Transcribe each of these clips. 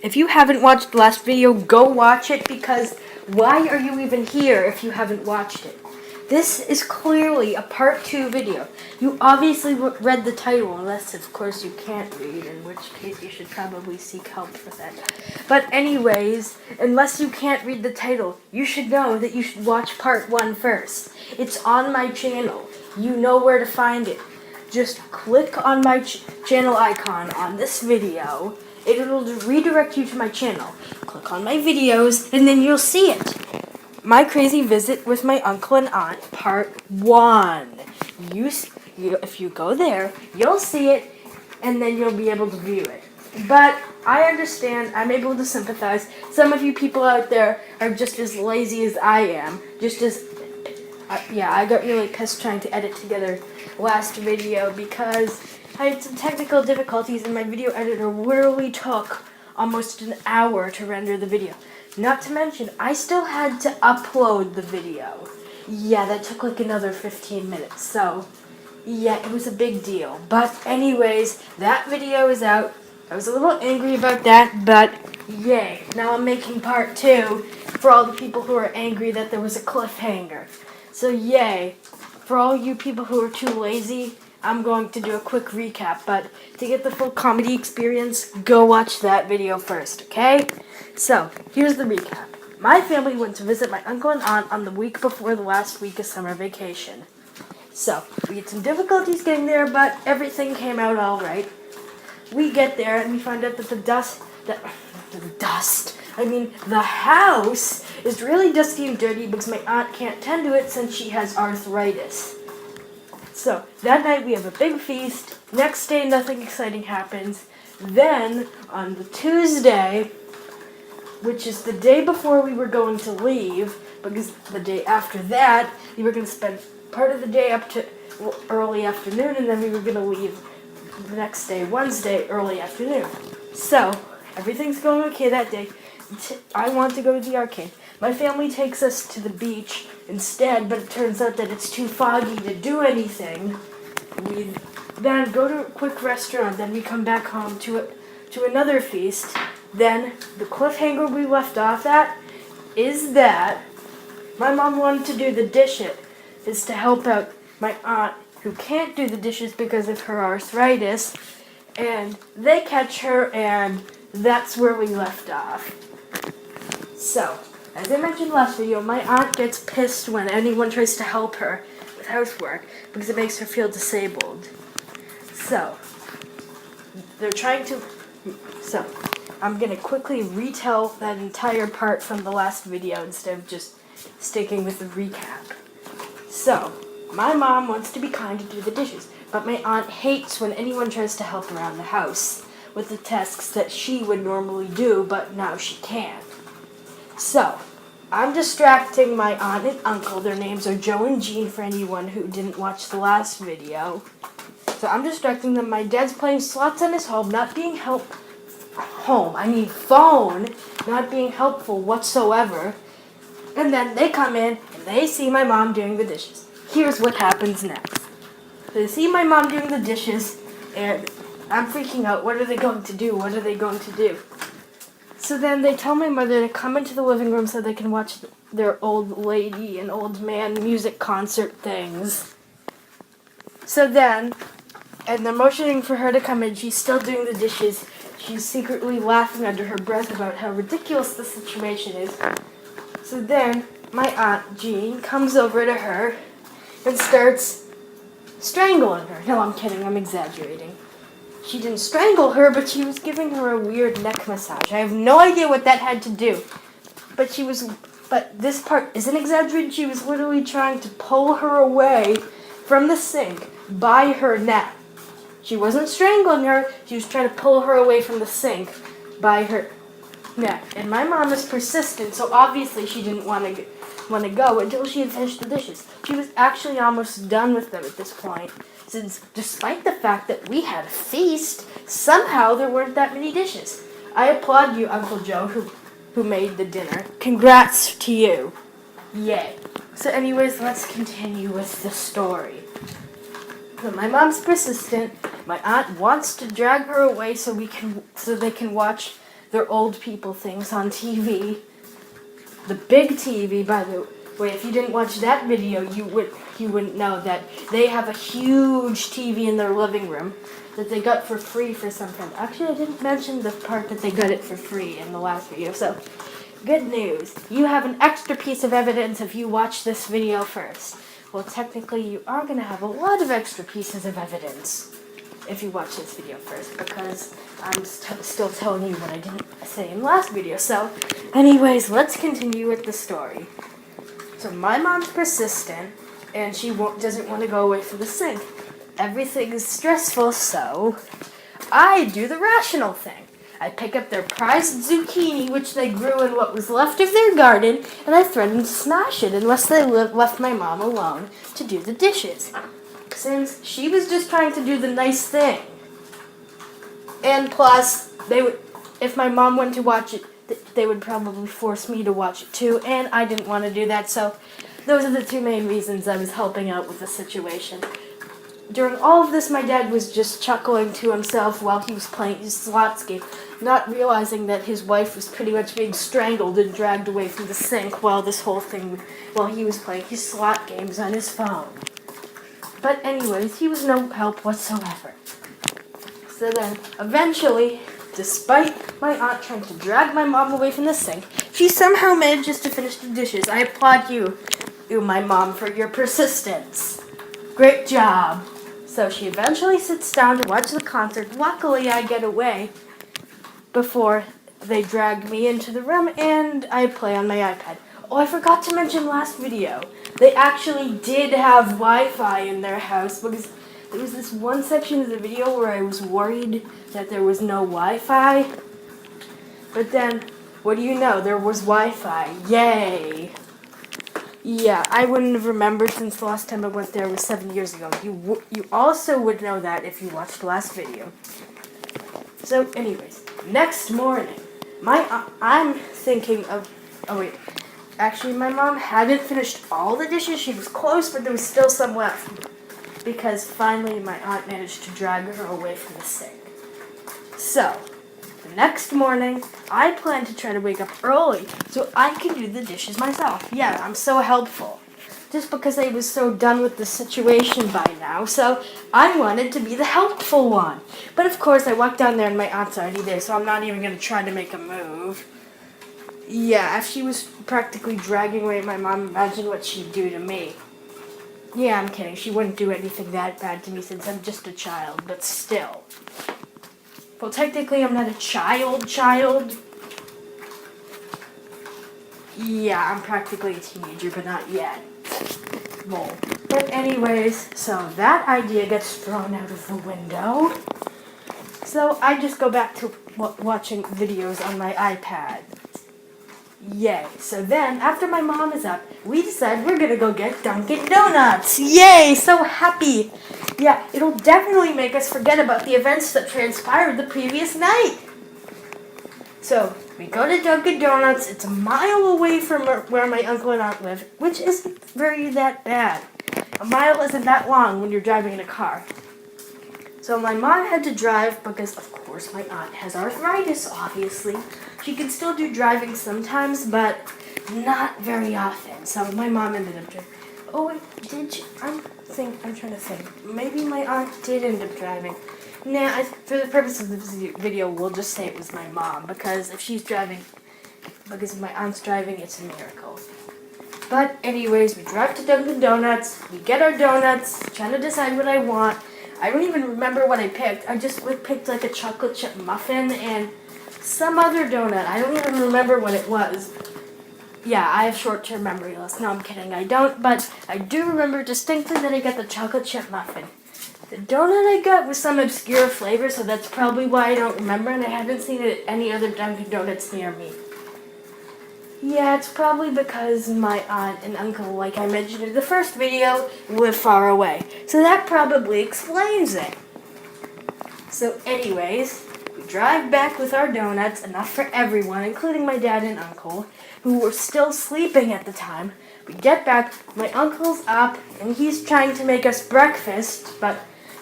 If you haven't watched the last video, go watch it, because why are you even here if you haven't watched it? This is clearly a part 2 video. You obviously read the title, unless of course you can't read, in which case you should probably seek help for that. But anyways, unless you can't read the title, you should know that you should watch part 1 first. It's on my channel. You know where to find it. Just click on my channel icon on this video. It'll redirect you to my channel. Click on my videos, and then you'll see it. My crazy visit with my uncle and aunt, part 1. If you go there, you'll see it, and then you'll be able to view it. But I understand, I'm able to sympathize. Some of you people out there are just as lazy as I am. I got really pissed trying to edit together last video because I had some technical difficulties and my video editor literally took almost an hour to render the video. Not to mention, I still had to upload the video. Yeah, that took like another 15 minutes, so yeah, it was a big deal. But anyways, that video is out. I was a little angry about that, but yay. Now I'm making part 2 for all the people who are angry that there was a cliffhanger. So yay. For all you people who are too lazy, I'm going to do a quick recap, but to get the full comedy experience, go watch that video first, okay? So, here's the recap. My family went to visit my uncle and aunt on the week before the last week of summer vacation. So, we had some difficulties getting there, but everything came out all right. We get there and we find out that the house is really dusty and dirty because my aunt can't tend to it since she has arthritis. So, that night we have a big feast. Next day, nothing exciting happens. Then, on the Tuesday, which is the day before we were going to leave, because the day after that, we were going to spend part of the day up to early afternoon, and then we were going to leave the next day, Wednesday, early afternoon. So, everything's going okay that day. I want to go to the arcade. My family takes us to the beach instead, but it turns out that it's too foggy to do anything. We then go to a quick restaurant, then we come back home to another feast. Then the cliffhanger we left off at is that my mom wanted to do the dishes, is to help out my aunt who can't do the dishes because of her arthritis, and they catch her, and that's where we left off. So, as I mentioned last video, my aunt gets pissed when anyone tries to help her with housework because it makes her feel disabled. So, I'm going to quickly retell that entire part from the last video instead of just sticking with the recap. So, my mom wants to be kind and do the dishes, but my aunt hates when anyone tries to help around the house with the tasks that she would normally do, but now she can't. So, I'm distracting my aunt and uncle. Their names are Joe and Jean for anyone who didn't watch the last video. So I'm distracting them. My dad's playing slots on his phone, not being phone, not being helpful whatsoever. And then they come in and they see my mom doing the dishes. Here's what happens next. They see my mom doing the dishes and I'm freaking out. What are they going to do? What are they going to do? So then they tell my mother to come into the living room so they can watch their old lady and old man music concert things. So then, and they're motioning for her to come in, she's still doing the dishes. She's secretly laughing under her breath about how ridiculous the situation is. So then, my Aunt Jean comes over to her and starts strangling her. No, I'm kidding, I'm exaggerating. She didn't strangle her, but she was giving her a weird neck massage. I have no idea what that had to do. But this part isn't exaggerated. She was literally trying to pull her away from the sink by her neck. She wasn't strangling her. She was trying to pull her away from the sink by her neck. And my mom is persistent, so obviously she didn't want to go until she had finished the dishes. She was actually almost done with them at this point, since despite the fact that we had a feast, somehow there weren't that many dishes. I applaud you, Uncle Joe, who made the dinner. Congrats to you. Yay. So anyways, let's continue with the story. So my mom's persistent. My aunt wants to drag her away so they can watch their old people things on TV. The big TV, by the way, if you didn't watch that video, you wouldn't know that they have a huge TV in their living room that they got for free for something. Actually, I didn't mention the part that they got it for free in the last video, so good news. You have an extra piece of evidence if you watch this video first. Well, technically, you are going to have a lot of extra pieces of evidence if you watch this video first, because I'm still telling you what I didn't say in the last video. So, anyways, let's continue with the story. So my mom's persistent, and she doesn't want to go away from the sink. Everything is stressful, so I do the rational thing. I pick up their prized zucchini, which they grew in what was left of their garden, and I threaten to smash it unless they left my mom alone to do the dishes, since she was just trying to do the nice thing. And plus, if my mom went to watch it, they would probably force me to watch it too, and I didn't want to do that, so those are the two main reasons I was helping out with the situation. During all of this, my dad was just chuckling to himself while he was playing his slots game, not realizing that his wife was pretty much being strangled and dragged away from the sink while he was playing his slot games on his phone. But anyways, he was no help whatsoever. So then, eventually, despite my aunt trying to drag my mom away from the sink, she somehow manages to finish the dishes. I applaud you, my mom, for your persistence. Great job. So she eventually sits down to watch the concert. Luckily, I get away before they drag me into the room, and I play on my iPad. Oh, I forgot to mention last video. They actually did have Wi-Fi in their house, because there was this one section of the video where I was worried that there was no Wi-Fi. But then, what do you know? There was Wi-Fi. Yay! Yeah, I wouldn't have remembered since the last time I went there was 7 years ago. You also would know that if you watched the last video. So, anyways, next morning, I'm thinking of... Oh, wait. Actually, my mom hadn't finished all the dishes. She was close, but there was still some left, because finally my aunt managed to drag her away from the sink. So, the next morning, I plan to try to wake up early so I can do the dishes myself. Yeah, I'm so helpful. Just because I was so done with the situation by now, so I wanted to be the helpful one. But of course, I walked down there and my aunt's already there, so I'm not even going to try to make a move. Yeah, if she was practically dragging away my mom, imagine what she'd do to me. Yeah, I'm kidding. She wouldn't do anything that bad to me since I'm just a child, but still. Well, technically, I'm not a child. Yeah, I'm practically a teenager, but not yet. Lol. But anyways, so that idea gets thrown out of the window. So I just go back to watching videos on my iPad. Yay. So then, after my mom is up, we decide we're going to go get Dunkin' Donuts. Yay. So happy. Yeah, it'll definitely make us forget about the events that transpired the previous night. So, we go to Dunkin' Donuts. It's a mile away from where my uncle and aunt live, which isn't very that bad. A mile isn't that long when you're driving in a car. So my mom had to drive because, of course, my aunt has arthritis, obviously. She can still do driving sometimes, but not very often. So my mom ended up driving. Oh, wait, did she? I'm trying to think. Maybe my aunt did end up driving. Nah, for the purpose of this video, we'll just say it was my mom, because if she's driving, because if my aunt's driving, it's a miracle. But anyways, we drive to Dunkin' Donuts, we get our donuts, trying to decide what I want. I don't even remember what I picked. I just picked like a chocolate chip muffin and some other donut. I don't even remember what it was. Yeah, I have short-term memory loss. No, I'm kidding, I don't, but I do remember distinctly that I got the chocolate chip muffin. The donut I got was some obscure flavor, so that's probably why I don't remember, and I haven't seen it at any other Dunkin' Donuts near me. Yeah, it's probably because my aunt and uncle, like I mentioned in the first video, live far away. So that probably explains it. So anyways, we drive back with our donuts, enough for everyone, including my dad and uncle, who were still sleeping at the time. We get back, my uncle's up, and he's trying to make us breakfast, but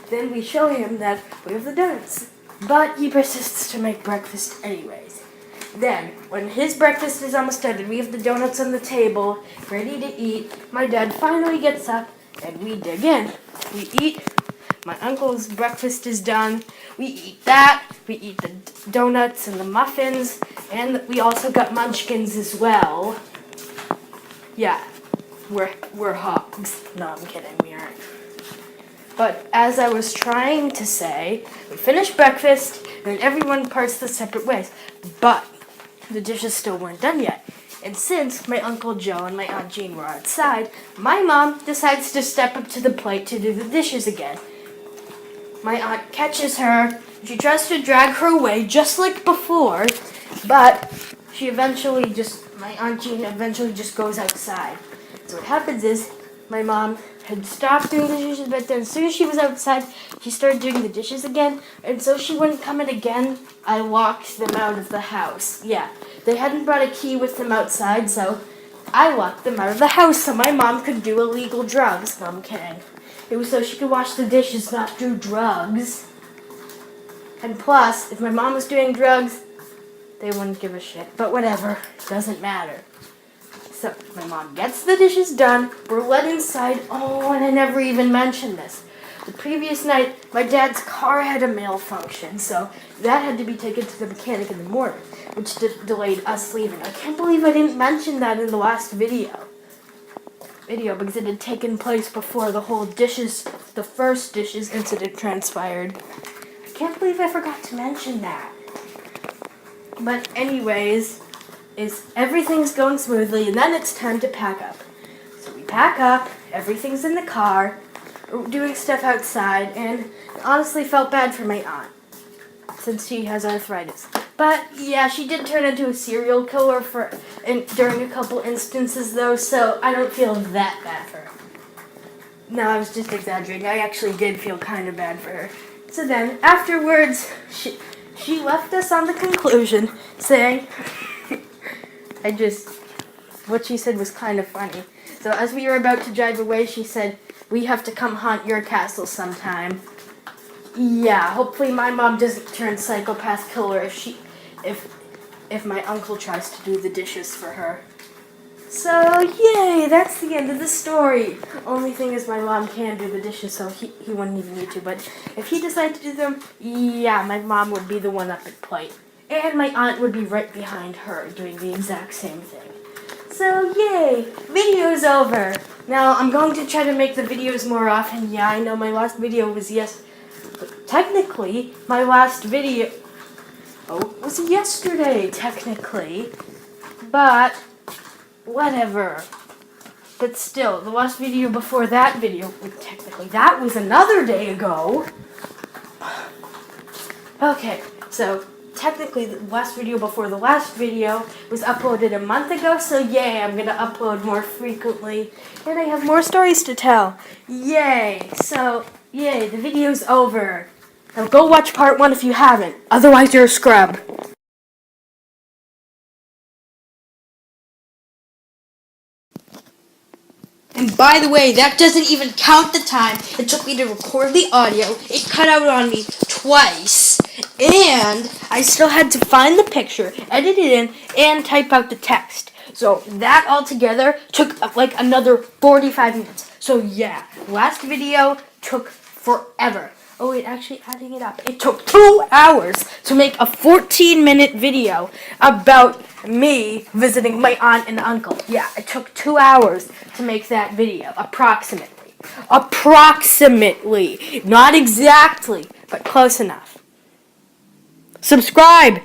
then we show him that we have the donuts. But he persists to make breakfast anyways. Then, when his breakfast is almost done and we have the donuts on the table, ready to eat, my dad finally gets up and we dig in. We eat. My uncle's breakfast is done. We eat that. We eat the donuts and the muffins. And we also got munchkins as well. Yeah, we're hogs. No, I'm kidding. We aren't. But as I was trying to say, we finished breakfast and everyone parts the separate ways. But the dishes still weren't done yet. And since my Uncle Joe and my Aunt Jean were outside, my mom decides to step up to the plate to do the dishes again. My aunt catches her. She tries to drag her away just like before, but my Aunt Jean eventually just goes outside. So what happens is, my mom had stopped doing the dishes, but then as soon as she was outside, she started doing the dishes again, and so she wouldn't come in again. I locked them out of the house. Yeah, they hadn't brought a key with them outside, so I locked them out of the house so my mom could do illegal drugs. No, I'm kidding. It was so she could wash the dishes, not do drugs. And plus, if my mom was doing drugs, they wouldn't give a shit. But whatever, doesn't matter. So, my mom gets the dishes done, we're let inside. Oh, and I never even mentioned this. The previous night, my dad's car had a malfunction, so that had to be taken to the mechanic in the morning, which delayed us leaving. I can't believe I didn't mention that in the last video because it had taken place before the first dishes incident transpired. I can't believe I forgot to mention that. But anyways, everything's going smoothly, and then it's time to pack up. So we pack up, everything's in the car, we're doing stuff outside, and honestly felt bad for my aunt, since she has arthritis. But yeah, she did turn into a serial killer during a couple instances though, so I don't feel that bad for her. No, I was just exaggerating. I actually did feel kind of bad for her. So then, afterwards, she left us on the conclusion, saying, what she said was kind of funny. So as we were about to drive away, she said, "We have to come haunt your castle sometime." Yeah, hopefully my mom doesn't turn psychopath killer if my uncle tries to do the dishes for her. So, yay, that's the end of the story. Only thing is my mom can do the dishes, so he wouldn't even need to. But if he decided to do them, yeah, my mom would be the one up at plate. And my aunt would be right behind her doing the exact same thing. So, yay, video's over. Now, I'm going to try to make the videos more often. Yeah, I know my last video was technically, my last video was yesterday, technically. But, whatever. But still, the last video before that video, technically, that was another day ago. Okay, so technically the last video before the last video was uploaded a month ago, so yay, I'm gonna upload more frequently, and I have more stories to tell. Yay! So, yay, the video's over. Now go watch part 1 if you haven't, otherwise you're a scrub. And by the way, that doesn't even count the time it took me to record the audio. It cut out on me twice. And I still had to find the picture, edit it in, and type out the text. So that altogether took like another 45 minutes. So yeah, last video took forever. Oh wait, actually adding it up, it took 2 hours to make a 14-minute video about me visiting my aunt and uncle. Yeah, it took 2 hours to make that video, approximately. Approximately. Not exactly, but close enough. Subscribe!